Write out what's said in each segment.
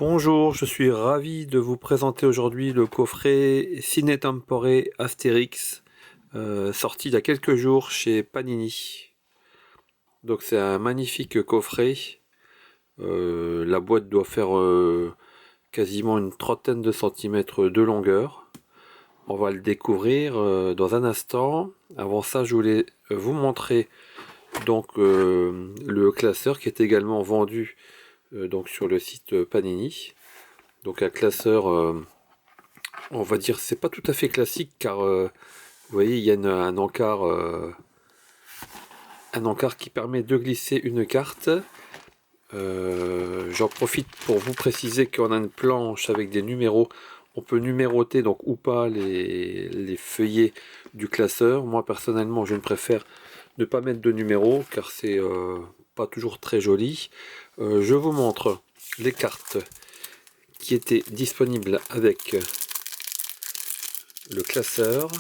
Bonjour, je suis ravi de vous présenter aujourd'hui le coffret Ciné Tempore Astérix, sorti il y a quelques jours chez Panini. Donc c'est un magnifique coffret. La boîte doit faire quasiment une trentaine de centimètres de longueur. On va le découvrir dans un instant. Avant ça, je voulais vous montrer donc le classeur qui est également vendu donc sur le site Panini. Donc un classeur, on va dire, c'est pas tout à fait classique car vous voyez, il y a un encart qui permet de glisser une carte. J'en profite pour vous préciser qu'on a une planche avec des numéros. On peut numéroter donc ou pas les feuillets du classeur. Moi personnellement, je ne préfère ne pas mettre de numéros car c'est pas toujours très joli. Je vous montre les cartes qui étaient disponibles avec le classeur.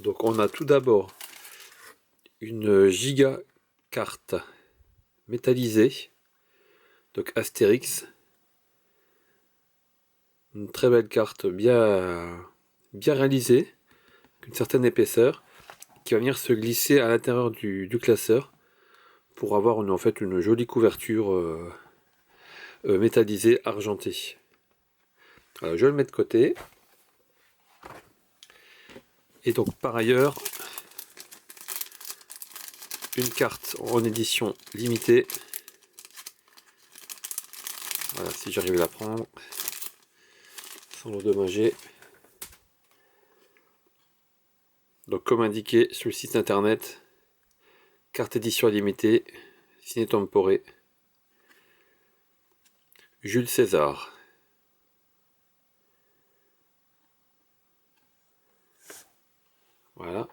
Donc on a tout d'abord une giga carte métallisée, donc Astérix, une très belle carte bien réalisée, une certaine épaisseur, qui va venir se glisser à l'intérieur du classeur pour avoir en fait une jolie couverture métallisée argentée. Alors, je le mets de côté. Et donc par ailleurs, une carte en édition limitée. Voilà, si j'arrive à la prendre sans l'endommager. Donc comme indiqué sur le site internet, carte édition limitée, Ciné Tempore, Jules César. Voilà.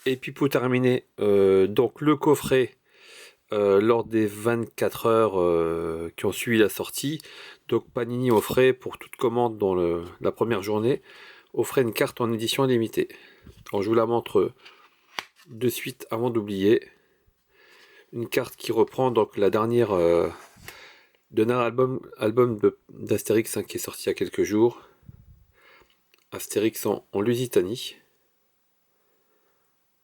Et puis pour terminer, donc le coffret lors des 24 heures qui ont suivi la sortie, donc Panini offrait pour toute commande dans la première journée, offrait une carte en édition limitée. Alors je vous la montre de suite avant d'oublier. Une carte qui reprend donc la dernière album d'Astérix qui est sorti il y a quelques jours. Astérix en Lusitanie.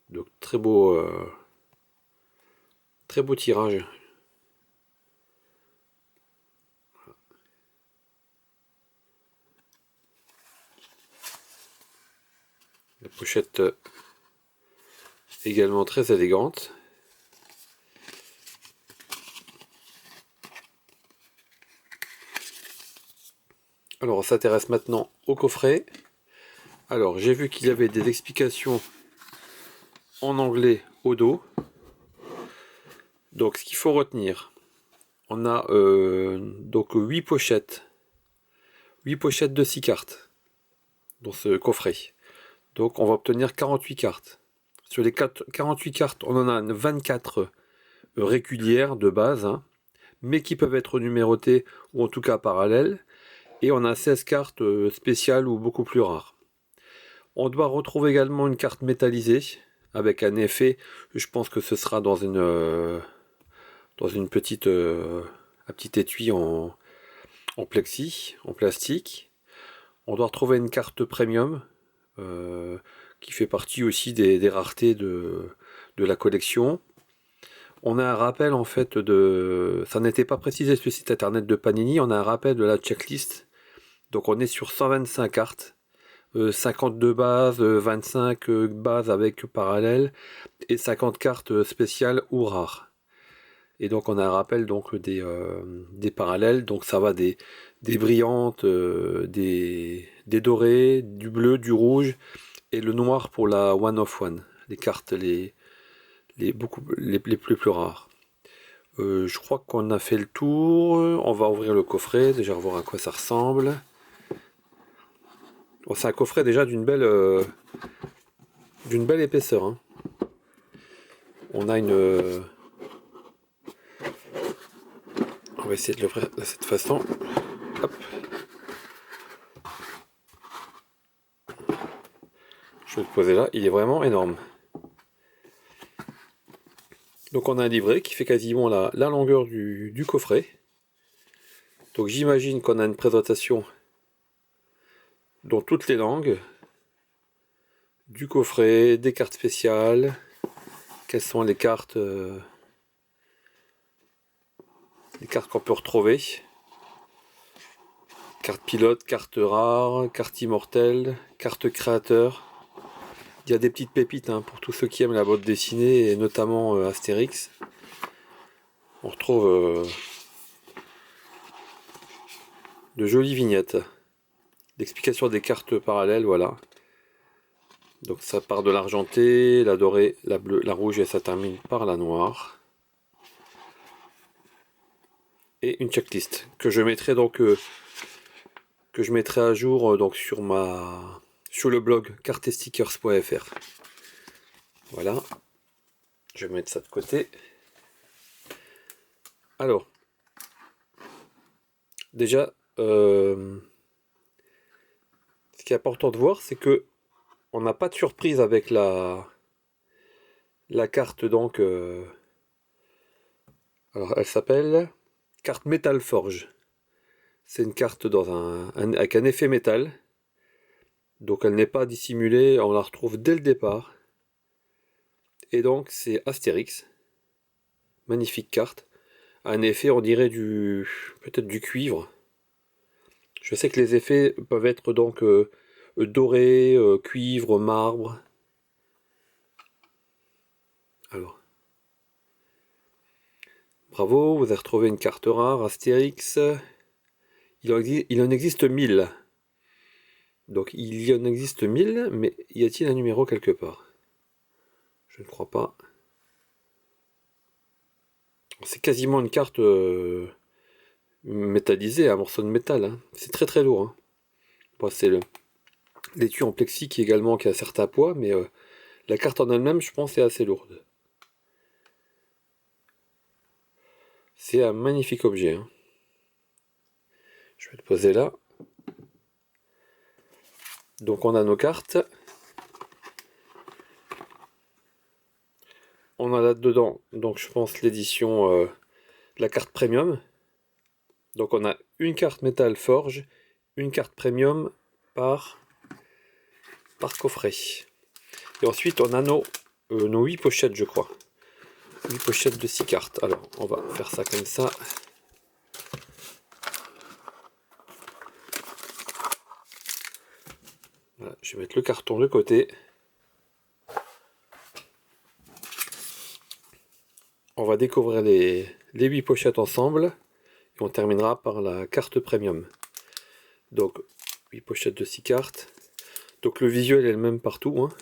Donc très beau tirage. La pochette également très élégante. Alors on s'intéresse maintenant au coffret. Alors j'ai vu qu'il y avait des explications en anglais au dos. Donc ce qu'il faut retenir, on a donc 8 pochettes. 8 pochettes de 6 cartes dans ce coffret. Donc on va obtenir 48 cartes. Sur les 48 cartes, on en a 24 régulières de base, hein, mais qui peuvent être numérotées ou en tout cas parallèles. Et on a 16 cartes spéciales ou beaucoup plus rares. On doit retrouver également une carte métallisée avec un effet. Je pense que ce sera dans une petite un petit étui en plexi, en plastique. On doit retrouver une carte premium qui fait partie aussi des raretés de la collection. On a un rappel en fait ça n'était pas précisé sur le site internet de Panini, on a un rappel de la checklist. Donc on est sur 125 cartes, 52 bases, 25 bases avec parallèle et 50 cartes spéciales ou rares. Et donc on a un rappel donc des parallèles, donc ça va des brillantes, des dorées, du bleu, du rouge et le noir pour la one of one, les cartes les plus rares. Je crois qu'on a fait le tour. On va ouvrir le coffret, déjà voir à quoi ça ressemble. Bon, c'est un coffret déjà d'une belle épaisseur, hein. On a on va essayer de l'ouvrir de cette façon. Hop. Je vais le poser là, il est vraiment énorme. Donc on a un livret qui fait quasiment la longueur du coffret. Donc j'imagine qu'on a une présentation dans toutes les langues, du coffret, des cartes spéciales, quelles sont les cartes qu'on peut retrouver. Carte pilote, carte rare, carte immortelle, carte créateur. Il y a des petites pépites hein, pour tous ceux qui aiment la bande dessinée et notamment Astérix. On retrouve de jolies vignettes. L'explication des cartes parallèles, voilà. Donc ça part de l'argenté, la dorée, la bleue, la rouge et ça termine par la noire. Et une checklist que je mettrai donc à jour donc sur le blog cartestickers.fr. Voilà. Je vais mettre ça de côté. Alors, déjà, ce qui est important de voir, c'est que on n'a pas de surprise avec la carte donc. Alors, elle s'appelle carte Metal Forge. C'est une carte avec un effet métal. Donc elle n'est pas dissimulée, on la retrouve dès le départ. Et donc c'est Astérix. Magnifique carte. Un effet, on dirait peut-être du cuivre. Je sais que les effets peuvent être donc doré, cuivre, marbre. Alors. Bravo, vous avez retrouvé une carte rare, Astérix. Il en existe 1000. Donc il y en existe 1000, mais y a-t-il un numéro quelque part? Je ne crois pas. C'est quasiment une carte métallisée, un morceau de métal. Hein. C'est très très lourd. Hein. Bon, c'est l'étui en plexi qui a un certain poids, mais la carte en elle-même, je pense, est assez lourde. C'est un magnifique objet. Hein. Je vais le poser là. Donc on a nos cartes. On a là-dedans, donc je pense l'édition, la carte premium. Donc on a une carte Metal Forge, une carte premium par coffret. Et ensuite on a nos 8 pochettes je crois. 8 pochettes de 6 cartes. Alors on va faire ça comme ça. Voilà, je vais mettre le carton de côté. On va découvrir les 8 pochettes ensemble. Et on terminera par la carte premium. Donc 8 pochettes de 6 cartes. Donc le visuel est le même partout. Hein.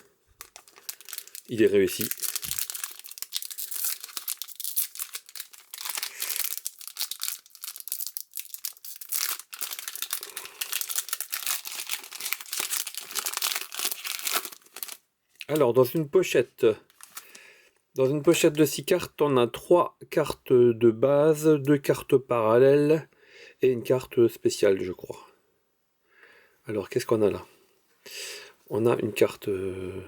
Il est réussi. Alors dans une pochette de 6 cartes, on a 3 cartes de base, 2 cartes parallèles et une carte spéciale, je crois. Alors, qu'est-ce qu'on a là? On a une carte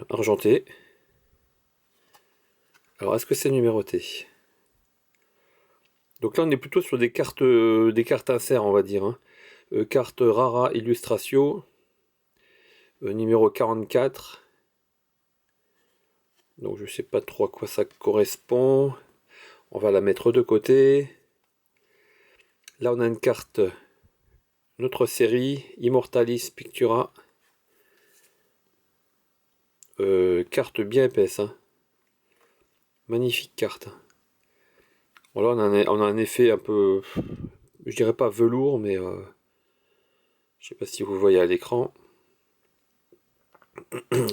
argentée. Alors, est-ce que c'est numéroté? Donc là, on est plutôt sur des cartes inserts, on va dire. Hein. Carte Rara Illustratio, numéro 44. Donc, je sais pas trop à quoi ça correspond. On va la mettre de côté. Là, on a une carte, notre série, Immortalis Pictura. Carte bien épaisse. Hein. Magnifique carte. Bon, là, on a un effet un peu, je dirais pas velours, mais je sais pas si vous voyez à l'écran.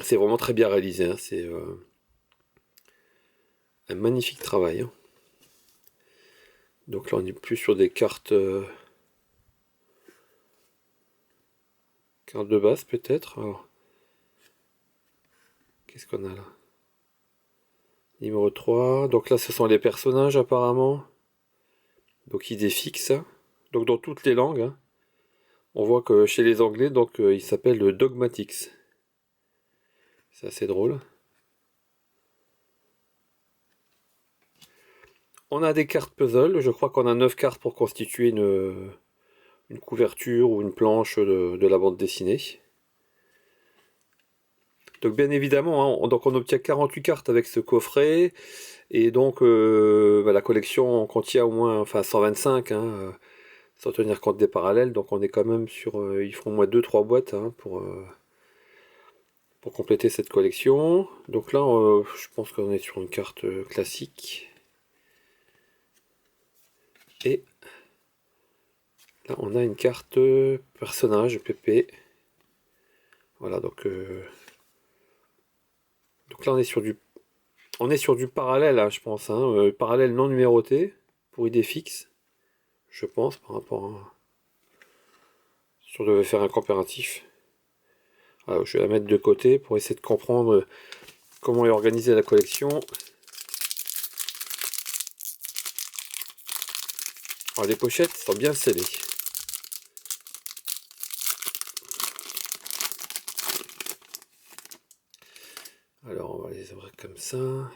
C'est vraiment très bien réalisé. Hein. C'est un magnifique travail. Hein. Donc là, on est plus sur des cartes, cartes de base peut-être. Alors, qu'est-ce qu'on a là? Numéro 3. Donc là, ce sont les personnages apparemment. Donc idée fixe. Donc dans toutes les langues. Hein. On voit que chez les Anglais, donc il s'appelle Dogmatics. C'est assez drôle. On a des cartes puzzle, je crois qu'on a 9 cartes pour constituer une couverture ou une planche de la bande dessinée. Donc bien évidemment, hein, donc on obtient 48 cartes avec ce coffret, et donc bah, la collection contient au moins enfin 125, hein, sans tenir compte des parallèles, donc on est quand même sur, ils font au moins 2-3 boîtes, hein, pour compléter cette collection. Donc là, je pense qu'on est sur une carte classique. Et là, on a une carte personnage PP. Voilà, donc là, on est sur du parallèle, hein, je pense. Hein, parallèle non numéroté pour idée fixe, je pense, par rapport à... Si on devait faire un comparatif. Alors, je vais la mettre de côté pour essayer de comprendre comment est organisée la collection. Alors, les pochettes sont bien scellées. Alors, on va les ouvrir comme ça. On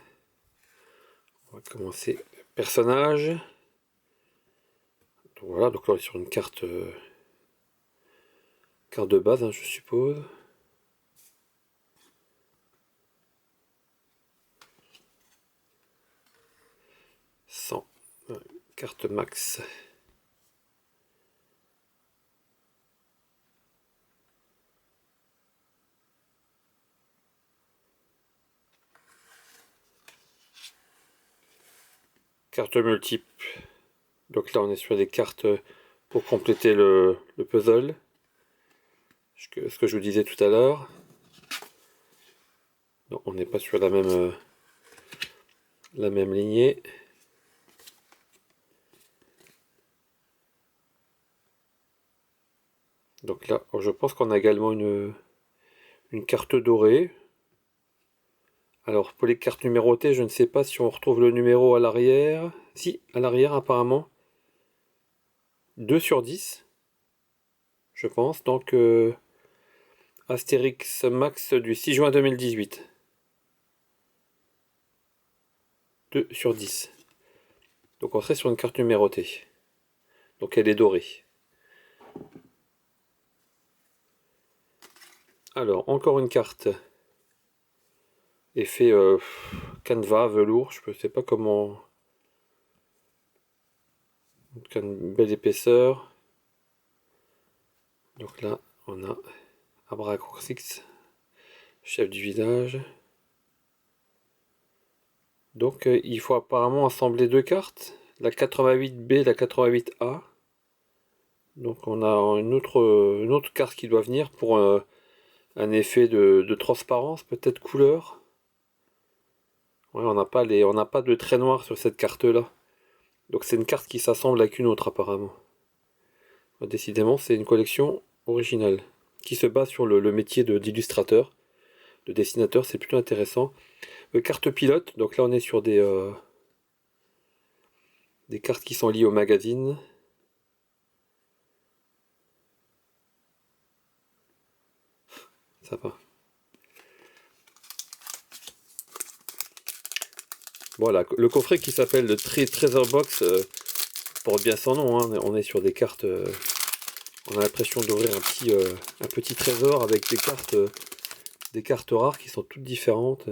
va commencer. Personnage. Donc voilà, donc là on est sur une carte, carte de base, hein, je suppose. 100. Carte max. Carte multiple. Donc là on est sur des cartes pour compléter le puzzle. Ce que je vous disais tout à l'heure. Donc on n'est pas sur la même lignée. Donc là, je pense qu'on a également une carte dorée. Alors pour les cartes numérotées, je ne sais pas si on retrouve le numéro à l'arrière. Si, à l'arrière apparemment. 2 sur 10, je pense. Donc Astérix Max du 6 juin 2018. 2 sur 10. Donc on serait sur une carte numérotée. Donc elle est dorée. Alors, encore une carte. Effet canevas, velours, je ne sais pas comment... Une belle épaisseur. Donc là, on a Abraxix, chef du village. Donc il faut apparemment assembler deux cartes, la 88B et la 88A. Donc on a une autre carte qui doit venir pour un effet de transparence, peut-être couleur. Ouais, on n'a pas de trait noir sur cette carte-là. Donc c'est une carte qui s'assemble avec une autre apparemment. Décidément, c'est une collection originale qui se base sur le métier d'illustrateur, de dessinateur, c'est plutôt intéressant. Carte pilote, donc là on est sur des cartes qui sont liées au magazine. Ça va. Voilà, le coffret qui s'appelle le Treasure Box porte bien son nom, hein. On est sur des cartes... on a l'impression d'ouvrir un petit trésor avec des cartes rares qui sont toutes différentes.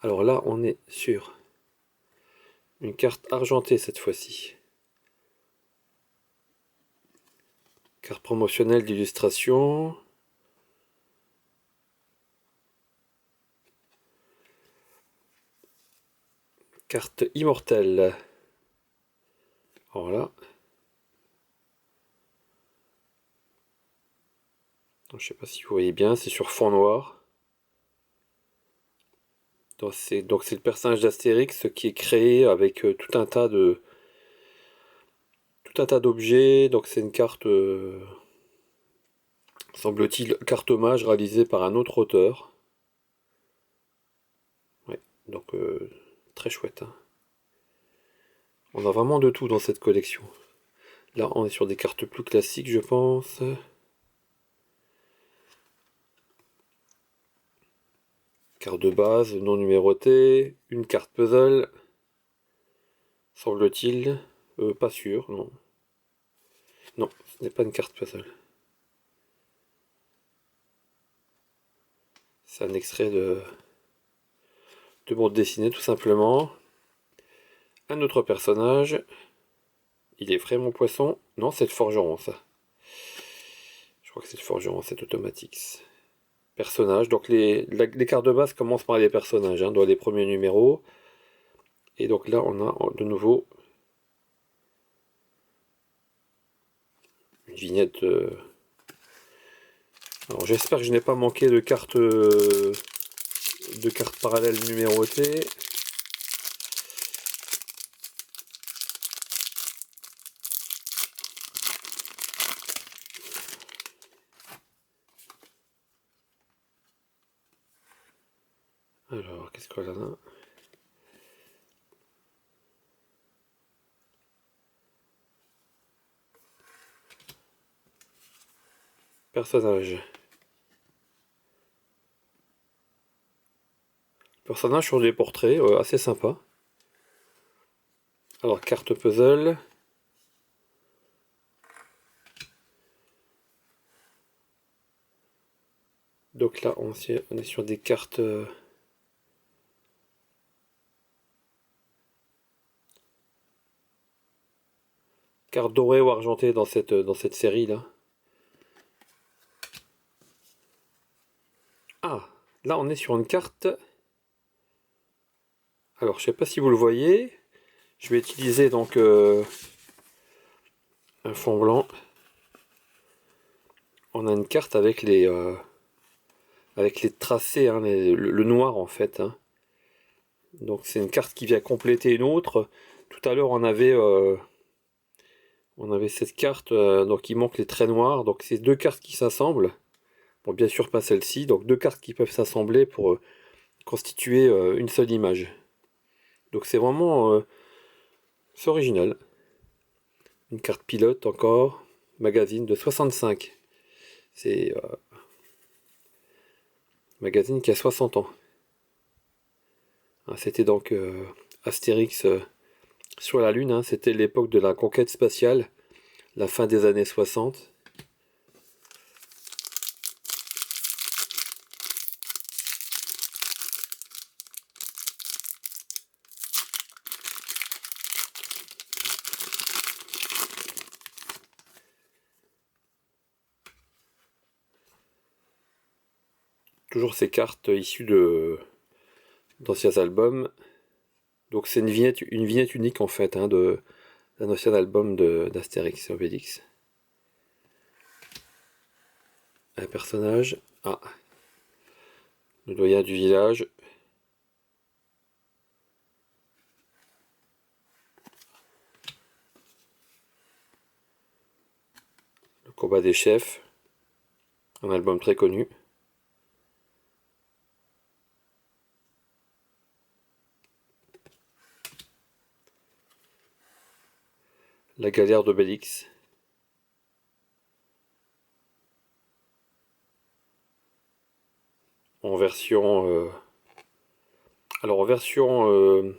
Alors là, on est sur une carte argentée cette fois-ci. Carte promotionnelle d'illustration. Carte immortelle. Alors là. Je ne sais pas si vous voyez bien, c'est sur fond noir. Donc c'est le personnage d'Astérix qui est créé avec tout un tas d'objets. Donc c'est une carte, semble-t-il, carte hommage réalisée par un autre auteur. Ouais, donc très chouette. Hein. On a vraiment de tout dans cette collection. Là, on est sur des cartes plus classiques, je pense. Carte de base, non numérotée, une carte puzzle, semble-t-il. Pas sûr, non. Non, ce n'est pas une carte puzzle. C'est un extrait de bande dessinée, tout simplement. Un autre personnage. Il est frais, mon poisson. Non, c'est le forgeron, ça. Je crois que c'est le forgeron, c'est automatique. Personnages. Donc les cartes de base commencent par les personnages, hein, dans les premiers numéros. Et donc là, on a de nouveau une vignette. Alors j'espère que je n'ai pas manqué de cartes parallèles numérotées. Alors, qu'est-ce qu'on a? Personnage. Personnage sur des portraits, assez sympa. Alors, carte puzzle. Donc là, on est sur des cartes... cartes dorées ou argentées dans cette série-là. Ah, là, on est sur une carte... Alors, je sais pas si vous le voyez. Je vais utiliser donc un fond blanc. On a une carte avec les tracés, hein, le noir en fait. Hein. Donc c'est une carte qui vient compléter une autre. Tout à l'heure on avait cette carte, donc il manque les traits noirs. Donc c'est deux cartes qui s'assemblent. Bon, bien sûr pas celle-ci. Donc deux cartes qui peuvent s'assembler pour constituer une seule image. Donc c'est vraiment c'est original. Une carte pilote encore. Magazine de 65. C'est magazine qui a 60 ans. Hein, c'était donc Astérix sur la Lune. Hein, c'était l'époque de la conquête spatiale, la fin des années 60. Toujours ces cartes issues d'anciens albums. Donc c'est une vignette unique en fait hein, d'un ancien album d'Astérix et Obélix. Un personnage. Ah. Le doyen du village. Le combat des chefs. Un album très connu. La galère d'Obélix. En version... alors en version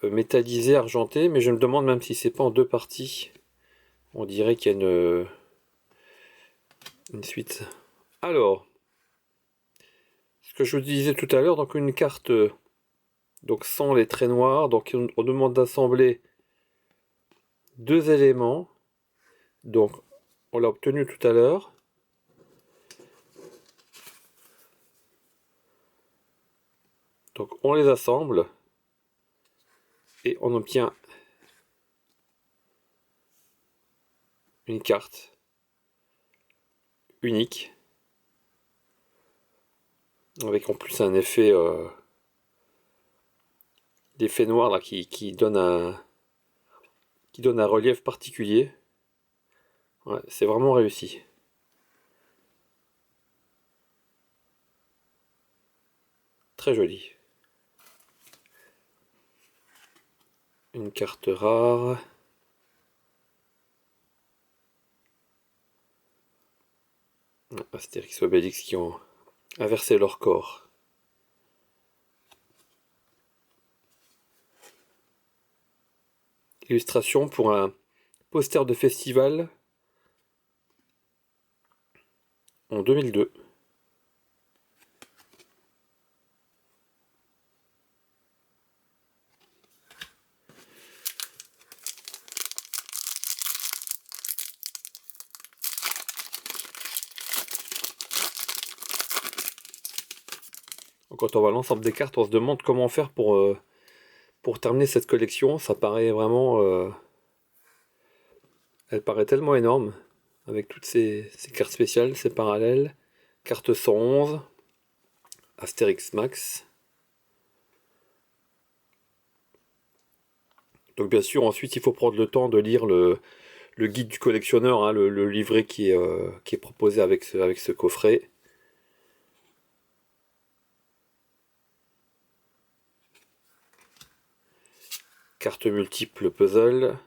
métallisée, argentée, mais je me demande même si c'est pas en deux parties. On dirait qu'il y a une suite. Alors, ce que je vous disais tout à l'heure, donc une carte donc sans les traits noirs, donc on demande d'assembler deux éléments. Donc on l'a obtenu tout à l'heure. Donc on les assemble et on obtient une carte unique avec en plus un effet d'effet noir là qui donne un relief particulier. Ouais, c'est vraiment réussi. Très joli. Une carte rare. Astérix et Obélix qui ont inversé leur corps. illustration pour un poster de festival en 2002. Quand on voit l'ensemble des cartes, on se demande comment faire pour terminer cette collection. Ça paraît vraiment... elle paraît tellement énorme, avec toutes ces cartes spéciales, ces parallèles. Carte 111, Astérix Max. Donc bien sûr, ensuite, il faut prendre le temps de lire le guide du collectionneur, hein, le livret qui est proposé avec ce coffret. Carte multiple puzzle.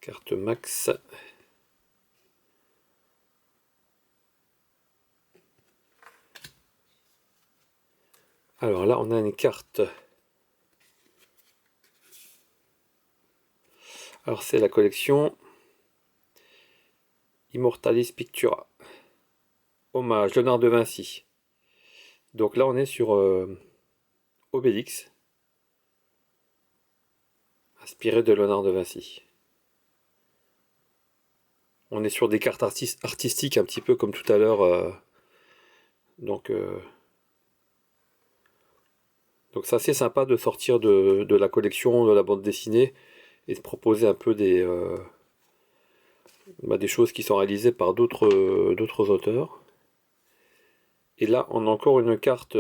Carte max. Alors là, on a une carte. Alors c'est la collection Immortalis Pictura. Hommage, Léonard de Vinci. Donc là, on est sur Obélix, inspiré de Léonard de Vinci. On est sur des cartes artistiques, un petit peu comme tout à l'heure. Donc c'est assez sympa de sortir de la collection de la bande dessinée et de proposer un peu des choses qui sont réalisées par d'autres auteurs. Et là, on a encore une carte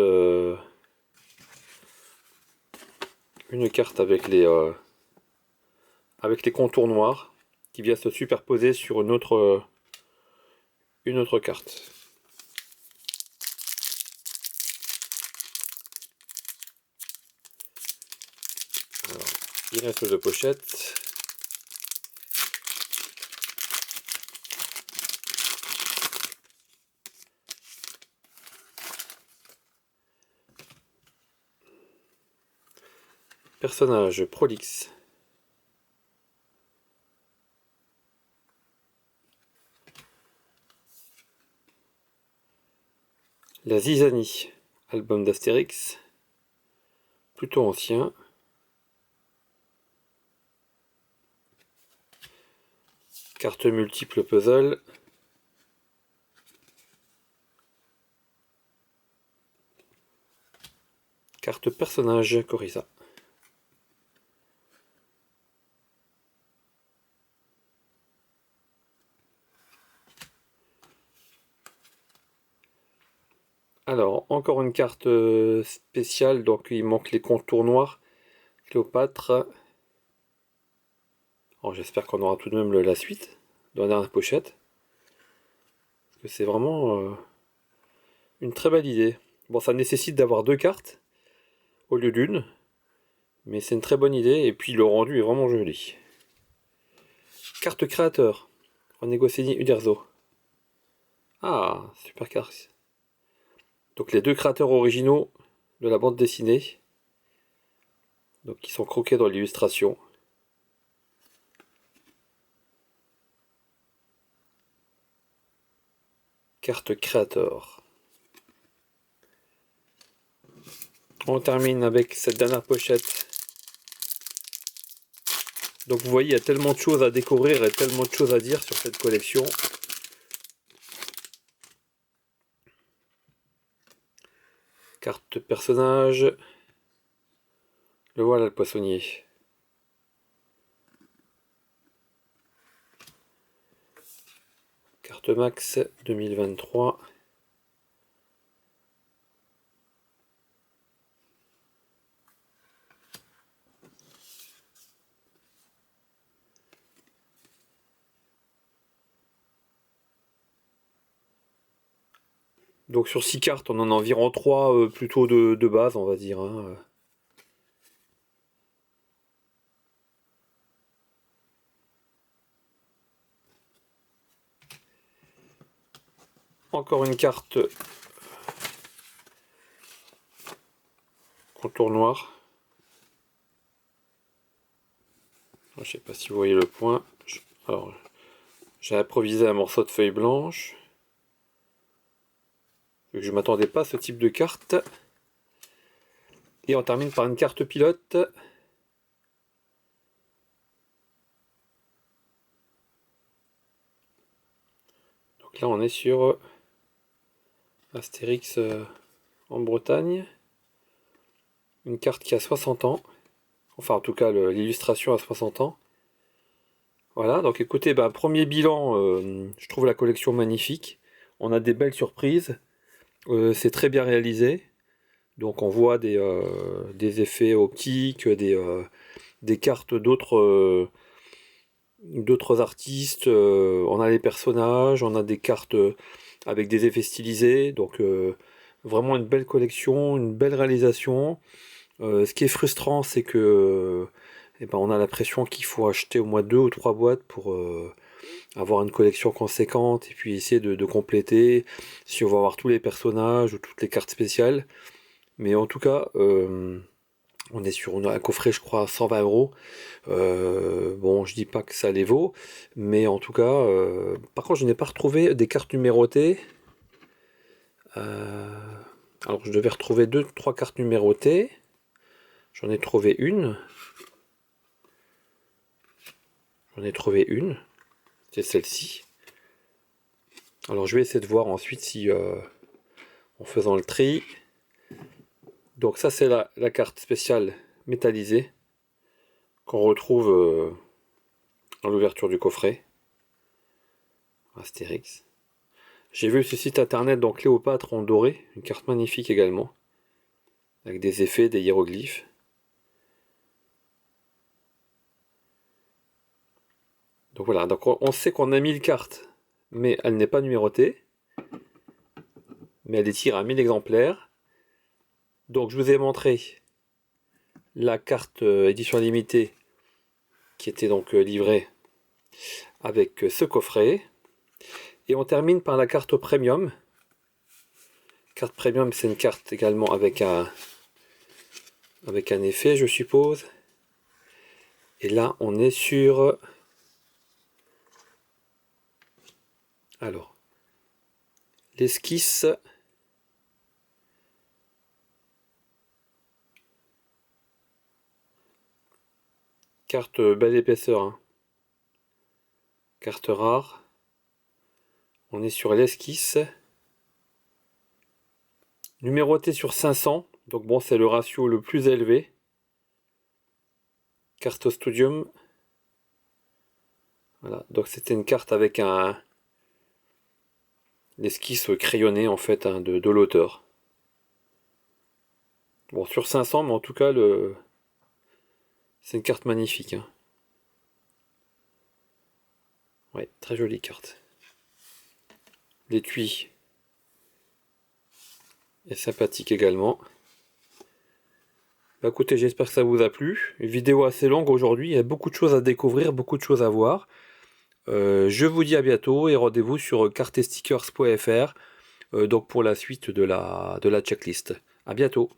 avec les contours noirs qui vient se superposer sur une autre carte. Alors, il reste deux pochettes. Personnage prolixe. La Zizanie, album d'Astérix, plutôt ancien. Carte multiple puzzle. Carte personnage Corisa. Alors, encore une carte spéciale, donc il manque les contours noirs. Cléopâtre. Alors j'espère qu'on aura tout de même la suite dans la dernière pochette. Parce que c'est vraiment une très belle idée. Bon, ça nécessite d'avoir deux cartes au lieu d'une. Mais c'est une très bonne idée, et puis le rendu est vraiment joli. Carte créateur. René Goscinny Uderzo. Ah, super carte. Donc les deux créateurs originaux de la bande dessinée. Donc qui sont croqués dans l'illustration. Carte créateur. On termine avec cette dernière pochette. Donc vous voyez, il y a tellement de choses à découvrir et tellement de choses à dire sur cette collection. Carte personnage. Le voilà le poissonnier. Carte max 2023. Donc sur 6 cartes, on en a environ 3 plutôt de base, on va dire. Hein. Encore une carte contour noir. Je sais pas si vous voyez le point. Alors, j'ai improvisé un morceau de feuille blanche. Je m'attendais pas à ce type de carte. Et on termine par une carte pilote. Donc là on est sur Astérix en Bretagne. Une carte qui a 60 ans. Enfin en tout cas l'illustration a 60 ans. Voilà, donc écoutez, premier bilan, je trouve la collection magnifique. On a des belles surprises. C'est très bien réalisé. Donc on voit des effets optiques, des cartes d'autres artistes, on a les personnages, on a des cartes avec des effets stylisés, donc vraiment une belle collection, une belle réalisation. Ce qui est frustrant, c'est que on a l'impression qu'il faut acheter au moins 2 ou 3 boîtes pour avoir une collection conséquente et puis essayer de compléter si on va avoir tous les personnages ou toutes les cartes spéciales. Mais en tout cas, on est sur un coffret, je crois, à 120 €. Bon, je dis pas que ça les vaut, mais en tout cas, par contre, je n'ai pas retrouvé des cartes numérotées. Alors, je devais retrouver 2-3 cartes numérotées. J'en ai trouvé une. C'est celle-ci. Alors, je vais essayer de voir ensuite si, en faisant le tri. Donc, ça, c'est la carte spéciale métallisée qu'on retrouve dans l'ouverture du coffret. Astérix. J'ai vu ce site internet, donc Cléopâtre en doré, une carte magnifique également, avec des effets, des hiéroglyphes. Donc voilà, donc on sait qu'on a 1000 cartes, mais elle n'est pas numérotée, mais elle est tirée à 1000 exemplaires. Donc je vous ai montré la carte édition limitée qui était donc livrée avec ce coffret. Et on termine par la carte premium. Carte premium, c'est une carte également avec un effet, je suppose. Et là, on est sur... Alors, l'esquisse. Carte belle épaisseur. Hein. Carte rare. On est sur l'esquisse. Numéroté sur 500. Donc bon, c'est le ratio le plus élevé. Carte studium. Voilà, donc c'était une carte avec l'esquisse crayonnée en fait hein, de l'auteur. Bon, sur 500, mais en tout cas, c'est une carte magnifique. Hein. Ouais, très jolie carte. L'étui est sympathique également. Écoutez, j'espère que ça vous a plu. Une vidéo assez longue aujourd'hui, il y a beaucoup de choses à découvrir, beaucoup de choses à voir. Je vous dis à bientôt et rendez-vous sur cartestickers.fr donc pour la suite de la checklist. À bientôt.